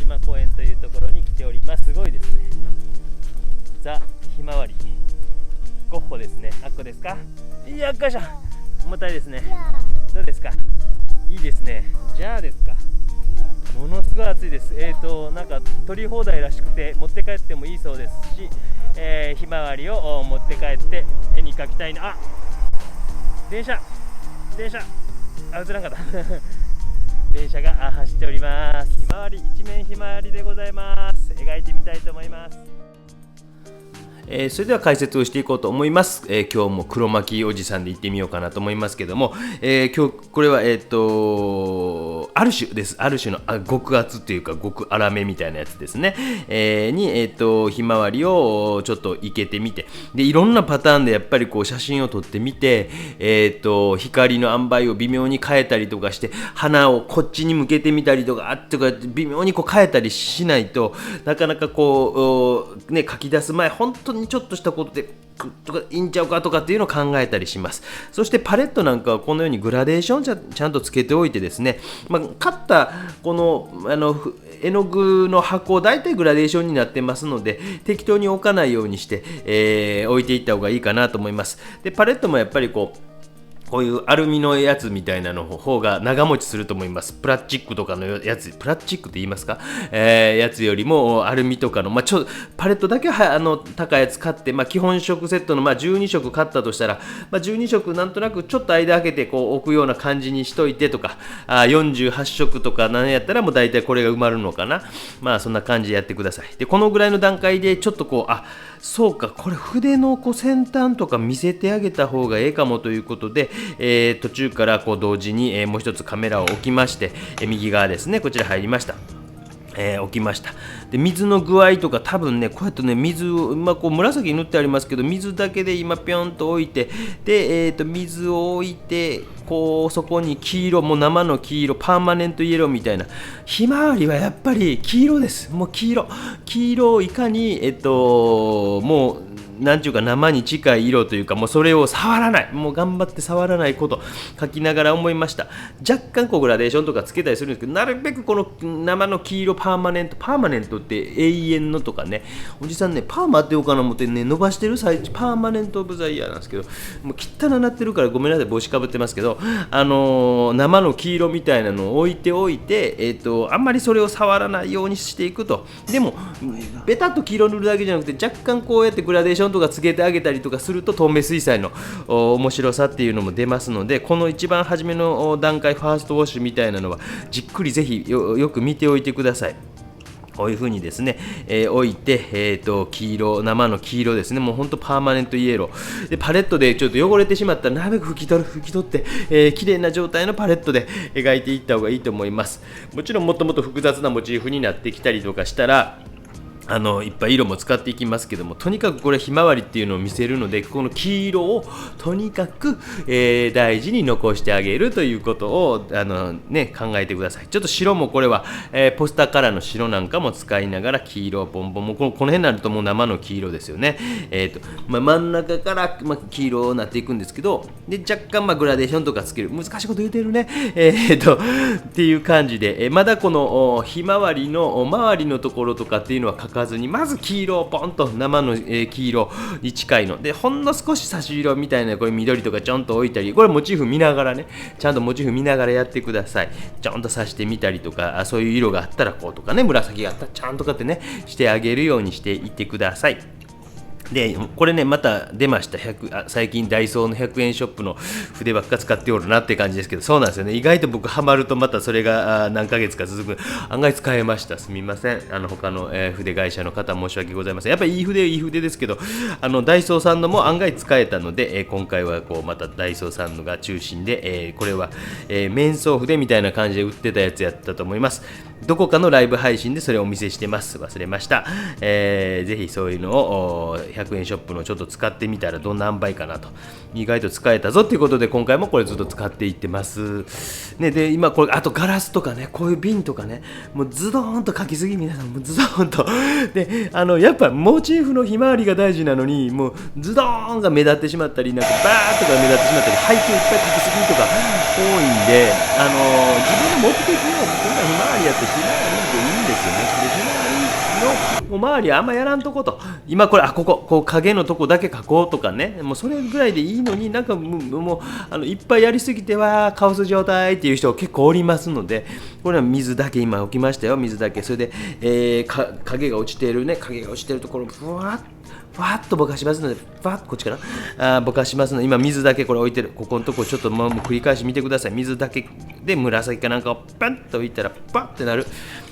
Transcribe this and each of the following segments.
島公園というところに来ております。すごいですね。ザ・ひまわりゴッホですね。あっこですか。いやっかしょ、重たいですね。どうですか。いいですね。じゃあですか。ものすごい暑いです。なんか取り放題らしくて持って帰ってもいいそうですし、ひまわりを持って帰って絵に描きたいな。あ、電車映らんかった電車が走っております。ひまわり、一面ひまわりでございます。描いてみたいと思います。それでは解説をしていこうと思います。今日も黒巻きおじさんで行ってみようかなと思いますけども、今日これはある種です。ある種の極厚というか極粗めみたいなやつですね。ひまわりをちょっと生けてみて、でいろんなパターンでやっぱりこう写真を撮ってみて、光の塩梅を微妙に変えたりとかして、花をこっちに向けてみたりとか微妙にこう変えたりしないとなかなかこうね、書き出す前本当にちょっとしたことでとかいいんちゃうかとかっていうのを考えたりします。そしてパレットなんかはこのようにグラデーションちゃんとつけておいてですね、買ったこの絵の具の箱大体グラデーションになってますので、適当に置かないようにして、置いていった方がいいかなと思います。でパレットもやっぱりこういうアルミのやつみたいなの方が長持ちすると思います。プラスチックとかのやつ、プラスチックって言いますか、やつよりもアルミとかの、パレットだけは高いやつ買って、基本色セットの、12色買ったとしたら、12色なんとなくちょっと間開けてこう置くような感じにしといてとか、48色とか何やったらもう大体これが埋まるのかな。そんな感じでやってください。でこのぐらいの段階でちょっとこうそうか、これ筆の先端とか見せてあげた方がええかもということで、途中からこう同時に、もう一つカメラを置きまして、右側ですね、こちら入りました。置きました。で水の具合とか多分ね、こうやってね水を、こう紫塗ってありますけど、水だけで今ピョンと置いて、で、水を置いてこうそこに黄色、もう生の黄色、パーマネントイエローみたいな。ひまわりはやっぱり黄色です。もう黄色をいかにもうなんていうか生に近い色というか、もうそれを触らない、もう頑張って触らないこと書きながら思いました。若干こうグラデーションとかつけたりするんですけど、なるべくこの生の黄色パーマネントって永遠のとかね、おじさんねパーマってようかな思ってね伸ばしてる最中、パーマネントオブザイヤーなんですけど、もう汚なってるからごめんなさい、帽子かぶってますけど、生の黄色みたいなのを置いておいて、あんまりそれを触らないようにしていくと。でもベタっと黄色塗るだけじゃなくて、若干こうやってグラデーションとかつけてあげたりとかすると、透明水彩の面白さっていうのも出ますので、この一番初めの段階、ファーストウォッシュみたいなのはじっくりぜひ よく見ておいてください。こういう風にですね、置いて、生の黄色ですね、もうほんとパーマネントイエローで、パレットでちょっと汚れてしまったらなるべく拭き取って、綺麗な状態のパレットで描いていった方がいいと思います。もちろんもっともっと複雑なモチーフになってきたりとかしたら、いっぱい色も使っていきますけども、とにかくこれひまわりっていうのを見せるので、この黄色をとにかく、大事に残してあげるということを考えてください。ちょっと白もこれは、ポスターカラーの白なんかも使いながら、黄色をボンボンもこの辺になるともう生の黄色ですよね。真ん中から、黄色になっていくんですけど、で若干グラデーションとかつける、難しいこと言うてるね、っていう感じで、まだこのひまわりの周りのところとかっていうのは書かずに、まず黄色をポンと生の、黄色に近いので、ほんの少し差し色みたいなこれ緑とかちょんと置いたり、これモチーフ見ながらね、ちゃんとモチーフ見ながらやってください。ちょんと刺してみたりとか、そういう色があったらこうとかね、紫があったらちゃんとかってねしてあげるようにしていってください。でこれねまた出ました。最近ダイソーの100円ショップの筆ばっか使っておるなって感じですけど、そうなんですよね。意外と僕ハマるとまたそれが何ヶ月か続く。案外使えました。すみません、他の、筆会社の方申し訳ございません。やっぱりいい筆ですけど、ダイソーさんのも案外使えたので、今回はこうまたダイソーさんのが中心で、これは、面相筆みたいな感じで売ってたやつやったと思います。どこかのライブ配信でそれをお見せしてます。忘れました。ぜひそういうのを100円ショップのちょっと使ってみたらどんな塩梅かなと、意外と使えたぞっていうことで今回もこれずっと使っていってます、ね、で今これあとガラスとかね、こういう瓶とかね、もうズドーンと書きすぎ、皆さんもうズドーンとでやっぱモチーフのひまわりが大事なのに、もうズドーンが目立ってしまったり、なんかバーッとか目立ってしまったり、背景いっぱい書きすぎとか多いんで、自分の目的はこんなひまわりやってひまわりでいいんですよね。でひまわりの周りはあんまやらんとこと、今これこう影のとこだけ描こうとかね、もうそれぐらいでいいのに、なんかもういっぱいやりすぎてはカオス状態っていう人結構おりますので、これは水だけ今置きましたよ、水だけ。それで、影が落ちているところをふわっとぼかしますので、こっちかな、ぼかしますので、今水だけこれ置いてる、ここのとこちょっともう繰り返し見てください。水だけで紫かなんかをパンと置いたらパッってなる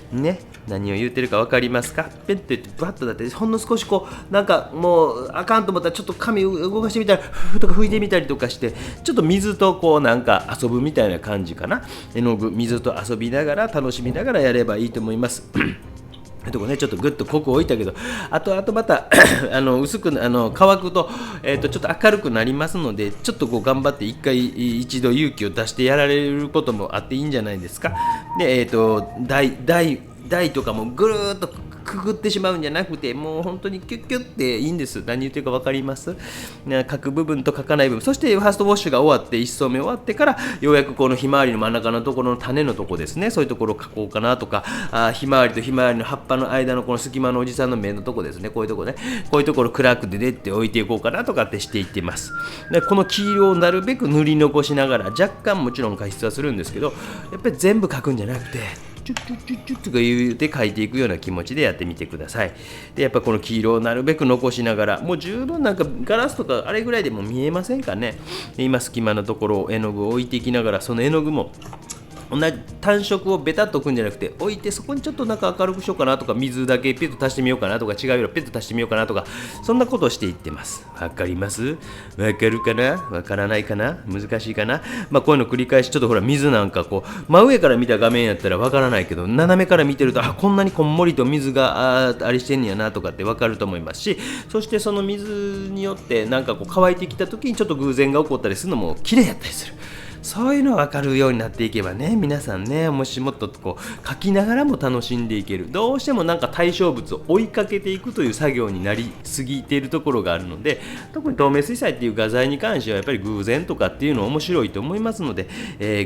ね、何を言ってるか分かりますか？ペンって言ってバッとだって、ほんの少しこうなんかもうあかんと思ったらちょっと紙を動かしてみたらふーとか拭いてみたりとかして、ちょっと水とこうなんか遊ぶみたいな感じかな。絵の具、水と遊びながら楽しみながらやればいいと思います。とこね、ちょっとぐっと濃く置いたけど、あとまた薄く乾くと、ちょっと明るくなりますので、ちょっとこう頑張って一度勇気を出してやられることもあっていいんじゃないですか。で、台とかもぐるーっとくぐってしまうんじゃなくて、もう本当にキュッキュッっていいんです。何言ってるか分かります？書く部分と書かない部分、そしてファーストウォッシュが終わって1層目終わってから、ようやくこのひまわりの真ん中のところの種のとこですね、そういうところを書こうかなとか、ひまわりとひまわりの葉っぱの間のこの隙間のおじさんの目のとこですね、こういうとこね、こういうところ暗くでって置いていこうかなとかってしていってます。でこの黄色をなるべく塗り残しながら、若干もちろん加筆はするんですけど、やっぱり全部書くんじゃなくて、チュッチュッチュッチュッとか言うて書いていくような気持ちでやってみてください。でやっぱこの黄色をなるべく残しながら、もう十分なんかガラスとかあれぐらいでも見えませんかね。で今隙間のところを絵の具を置いていきながら、その絵の具も同じ単色をベタっと置くんじゃなくて、置いてそこにちょっとなんか明るくしようかなとか、水だけピュッと足してみようかなとか、違う色ピュッと足してみようかなとか、そんなことをしていってます。わかります？わかるかな？わからないかな？難しいかな？こういうの繰り返し、ちょっとほら水なんかこう真上から見た画面やったらわからないけど、斜めから見てるとこんなにこんもりと水がありしてんやなとかってわかると思いますし、そしてその水によってなんかこう乾いてきた時にちょっと偶然が起こったりするのも綺麗やったりする。そういうの分かるようになっていけばね、皆さんね、もしもっとこう書きながらも楽しんでいける。どうしてもなんか対象物を追いかけていくという作業になりすぎているところがあるので、特に透明水彩っていう画材に関してはやっぱり偶然とかっていうの面白いと思いますので、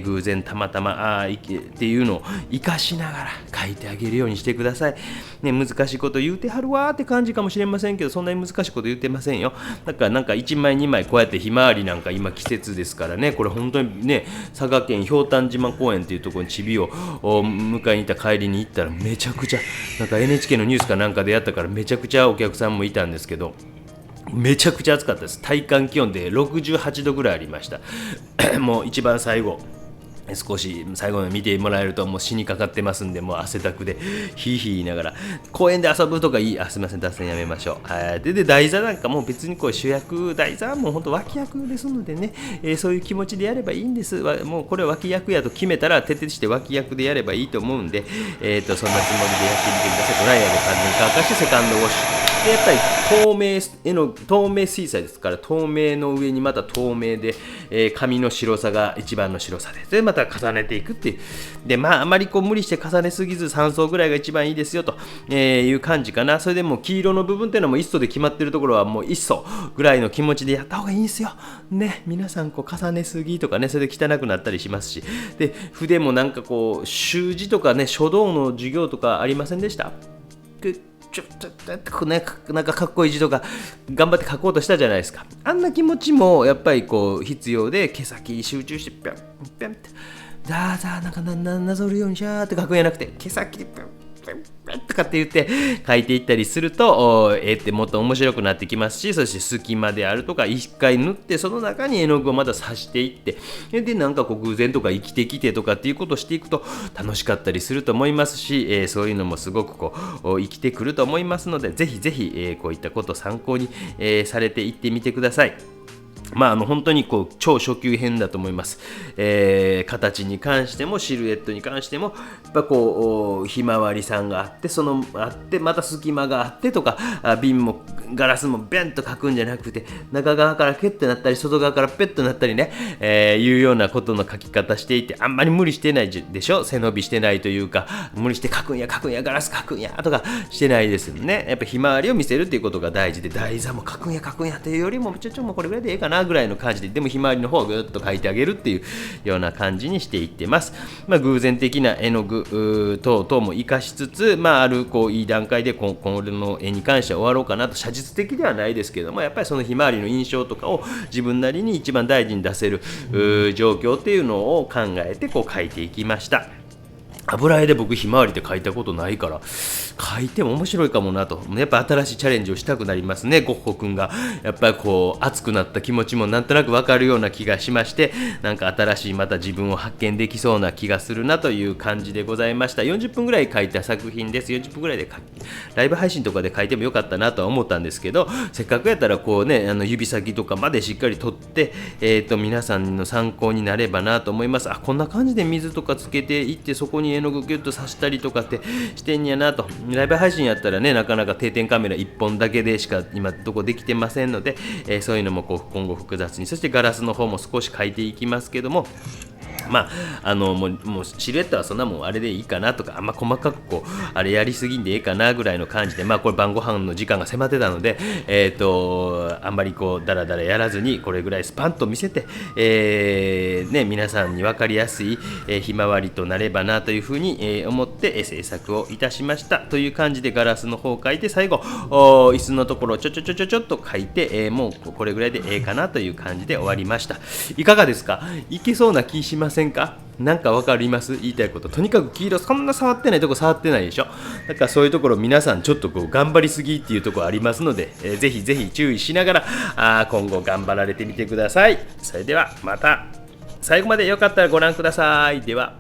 偶然たまたまっていうのを生かしながら書いてあげるようにしてください。ね、難しいこと言うてはるわーって感じかもしれませんけど、そんなに難しいこと言ってませんよ。だからなんか1枚2枚こうやってひまわりなんか今季節ですからね、これ本当にね、佐賀県ひょうたん島公園っていうところにチビを迎えに行った帰りに行ったら、めちゃくちゃなんか NHK のニュースかなんかでやったから、めちゃくちゃお客さんもいたんですけど、めちゃくちゃ暑かったです。体感気温で68度ぐらいありましたもう一番最後少し最後まで見てもらえるともう死にかかってますんで、もう汗だくでヒーヒー言いながら公園で遊ぶとかいい。すみません、脱線やめましょう。で台座なんかも別にこう主役、台座はもう本当脇役ですのでね、そういう気持ちでやればいいんです。もうこれは脇役やと決めたら徹底して脇役でやればいいと思うんで、そんなつもりでやってみてください。ドライヤーで完全に乾かしてセカンドウォッシュで、やっぱり透明水彩ですから、透明の上にまた透明で、紙の白さが一番の白さです。でまた重ねていくっていう。であまりこう無理して重ねすぎず3層ぐらいが一番いいですよという感じかな。それでもう黄色の部分っていうのはもう1層で決まってるところはもう1層ぐらいの気持ちでやった方がいいんですよね。皆さんこう重ねすぎとかね、それで汚くなったりしますし、で筆もなんかこう習字とかね、書道の授業とかありませんでした？ちょっとね、なんかかっこいい字とか頑張って書こうとしたじゃないですか。あんな気持ちもやっぱりこう必要で、毛先に集中してピャンピャンってザーザーなんかなぞるようにシャーって書くんじゃなくて、毛先でピャンピャンピャンとかって言って書いていったりすると、ってもっと面白くなってきますし、そして隙間であるとか一回塗って、その中に絵の具をまた刺していって、でなんかこう偶然とか生きてきてとかっていうことをしていくと楽しかったりすると思いますし、そういうのもすごくこう生きてくると思いますので、ぜひぜひ、こういったことを参考に、されていってみてください。本当にこう超初級編だと思います。形に関してもシルエットに関してもやっぱこうひまわりさんがあって、また隙間があってとか、瓶もガラスもベンと描くんじゃなくて、中側からケッとなったり外側からペッとなったりね、いうようなことの描き方していて、あんまり無理してないでしょ。背伸びしてないというか、無理して描くんやガラス描くんやとかしてないですよね。やっぱひまわりを見せるっていうことが大事で、台座も描くんやというよりももうこれぐらいでいいかなぐらいの感じで、でもひまわりの方をぐっと描いてあげるっていうような感じにしていってます。偶然的な絵の具等々も活かしつつ、あるいい段階でこの絵に関しては終わろうかなと。写実的ではないですけども、やっぱりそのひまわりの印象とかを自分なりに一番大事に出せる状況っていうのを考えて描いていきました。油絵で僕ひまわりって描いたことないから描いても面白いかもなと。やっぱ新しいチャレンジをしたくなりますね。ゴッホくんがやっぱり熱くなった気持ちもなんとなく分かるような気がしまして、なんか新しいまた自分を発見できそうな気がするなという感じでございました。40分ぐらい描いた作品です。40分ぐらいでライブ配信とかで描いてもよかったなとは思ったんですけど、せっかくやったら指先とかまでしっかり撮って、皆さんの参考になればなと思います。こんな感じで水とかつけていって、そこに絵の具ギュッと刺したりとかってしてんやなと。ライブ配信やったらね、なかなか定点カメラ1本だけでしか今どこできてませんので、そういうのも今後複雑に、そしてガラスの方も少し描いていきますけども、もうシルエットはそんなもんあれでいいかなとか、あんま細かくあれやりすぎんでいいかなぐらいの感じで、これ晩ご飯の時間が迫ってたので、あんまりダラダラやらずにこれぐらいスパンと見せて、皆さんに分かりやすい、ひまわりとなればなというふうに、思って制作をいたしましたという感じで、ガラスの方を描いて、最後椅子のところをちょっと描いて、もうこれぐらいでかなという感じで終わりました。いかがですか？いけそうな気しませんか？なんかわかります？言いたいこと。とにかく黄色そんな触ってないとこ触ってないでしょ。だからそういうところ皆さんちょっと頑張りすぎっていうところありますので、ぜひぜひ注意しながら今後頑張られてみてください。それではまた最後までよかったらご覧ください。では。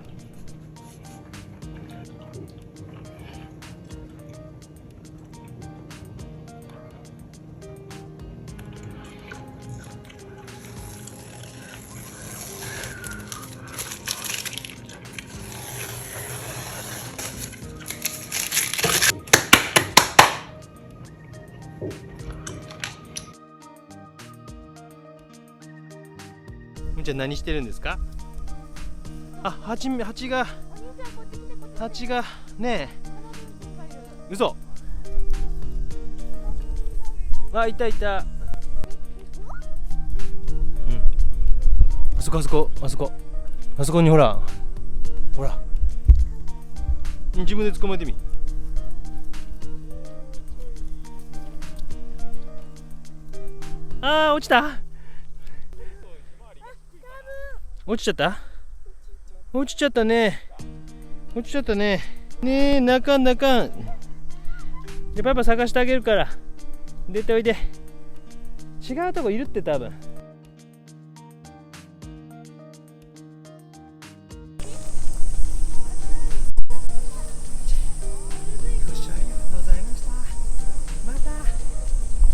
みーちゃん何してるんですか？蜂がねえ、嘘。いた、あそこにほら自分で捕まえてみ。落ちた。落ちちゃったね。ねえ、泣かん。で、パパ探してあげるから。出ておいで。違うとこいるって多分。